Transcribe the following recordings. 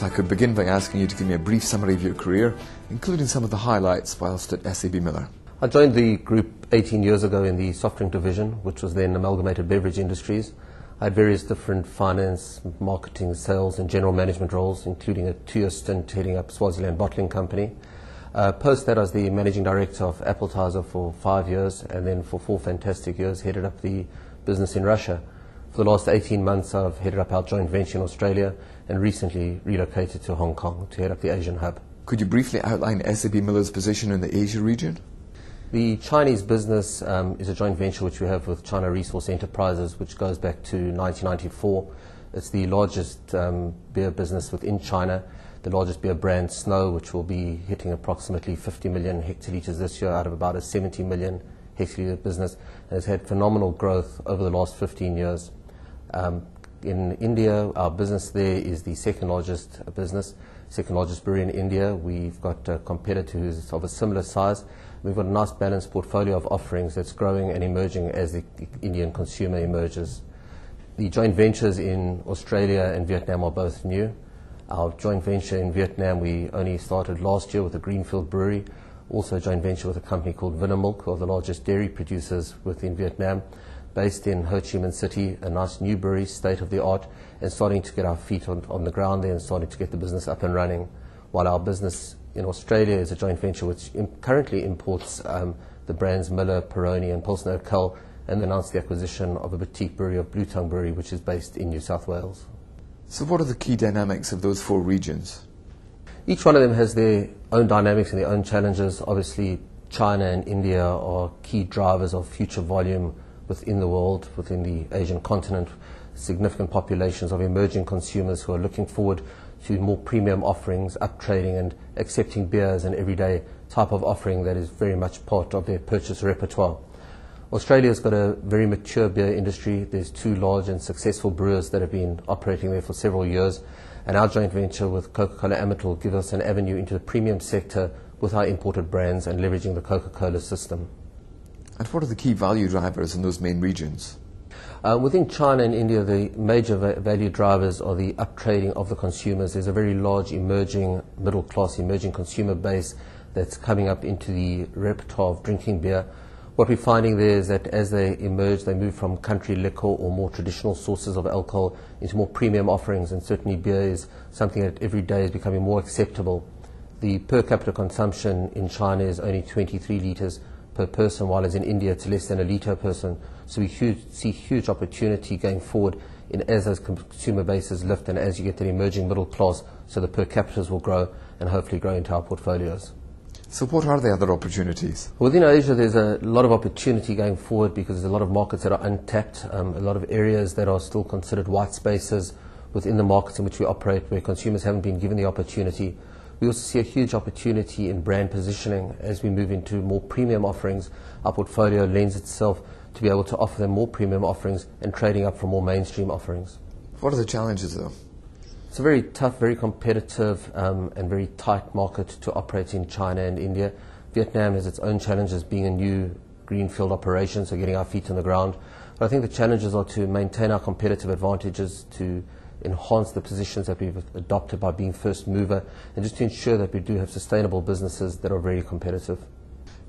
if I could begin by asking you to give me a brief summary of your career, including some of the highlights whilst at SABMiller. I joined the group 18 years ago in the soft drink division, which was then Amalgamated Beverage Industries. I had various different finance, marketing, sales and general management roles, including a 2-year stint heading up Swaziland Bottling Company. Post that, I was the Managing Director of Appetizer for 5 years, and then for 4 fantastic years headed up the business in Russia. For the last 18 months I've headed up our joint venture in Australia and recently relocated to Hong Kong to head up the Asian hub. Could you briefly outline SABMiller's position in the Asia region? The Chinese business is a joint venture which we have with China Resource Enterprises, which goes back to 1994. It's the largest beer business within China, the largest beer brand, Snow, which will be hitting approximately 50 million hectolitres this year out of about a 70 million hectolitre business, and has had phenomenal growth over the last 15 years. In India, our business there is the second largest brewery in India. We've got a competitor who's of a similar size. We've got a nice balanced portfolio of offerings that's growing and emerging as the Indian consumer emerges. The joint ventures in Australia and Vietnam are both new. Our joint venture in Vietnam we only started last year with a greenfield brewery, also a joint venture with a company called Vinamilk, one of the largest dairy producers within Vietnam, based in Ho Chi Minh City, a nice new brewery, state-of-the-art, and starting to get our feet on the ground there and starting to get the business up and running. While our business in Australia is a joint venture which currently imports the brands Miller, Peroni and Pilsner Urquell, and announced the acquisition of a boutique brewery of Blue Tongue Brewery, which is based in New South Wales. So what are the key dynamics of those 4 regions? Each one of them has their own dynamics and their own challenges. Obviously, China and India are key drivers of future volume within the world, within the Asian continent, significant populations of emerging consumers who are looking forward to more premium offerings, up-trading and accepting beer as an everyday type of offering that is very much part of their purchase repertoire. Australia's got a very mature beer industry. There's 2 large and successful brewers that have been operating there for several years, and our joint venture with Coca-Cola Amatil will give us an avenue into the premium sector with our imported brands and leveraging the Coca-Cola system. And what are the key value drivers in those main regions? Within China and India, the major value drivers are the up-trading of the consumers. There's a very large emerging middle-class, emerging consumer base that's coming up into the repertoire of drinking beer. What we're finding there is that as they emerge, they move from country liquor or more traditional sources of alcohol into more premium offerings, and certainly beer is something that every day is becoming more acceptable. The per capita consumption in China is only 23 litres per person, while as in India it's less than a litre per person. So we see huge opportunity going forward as those consumer bases lift and as you get that emerging middle class, so the per capitas will grow and hopefully grow into our portfolios. So what are the other opportunities? Within Asia there's a lot of opportunity going forward because there's a lot of markets that are untapped, a lot of areas that are still considered white spaces within the markets in which we operate where consumers haven't been given the opportunity. We also see a huge opportunity in brand positioning as we move into more premium offerings. Our portfolio lends itself to be able to offer them more premium offerings and trading up from more mainstream offerings. What are the challenges though? It's a very tough, very competitive and very tight market to operate in China and India. Vietnam has its own challenges being a new greenfield operation, so getting our feet on the ground. But I think the challenges are to maintain our competitive advantages, to enhance the positions that we've adopted by being first mover, and just to ensure that we do have sustainable businesses that are very competitive.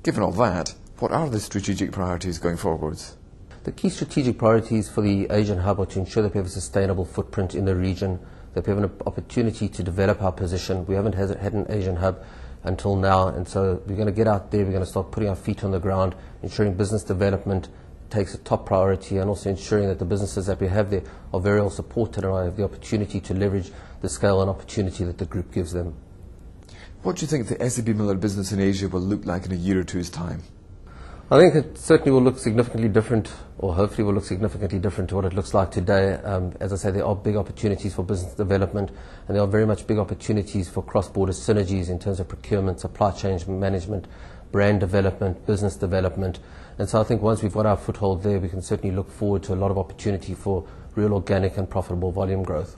Given all that, what are the strategic priorities going forwards? The key strategic priorities for the Asian hub are to ensure that we have a sustainable footprint in the region, that we have an opportunity to develop our position. We haven't had an Asian hub until now, and so we're going to get out there, we're going to start putting our feet on the ground, ensuring business development takes a top priority, and also ensuring that the businesses that we have there are very well supported and I have the opportunity to leverage the scale and opportunity that the group gives them. What do you think the SABMiller business in Asia will look like in a year or two's time? I think it certainly will look significantly different, or hopefully will look significantly different to what it looks like today. As I say, there are big opportunities for business development, and there are very much big opportunities for cross-border synergies in terms of procurement, supply chain management, brand development, business development. And so I think once we've got our foothold there, we can certainly look forward to a lot of opportunity for real organic and profitable volume growth.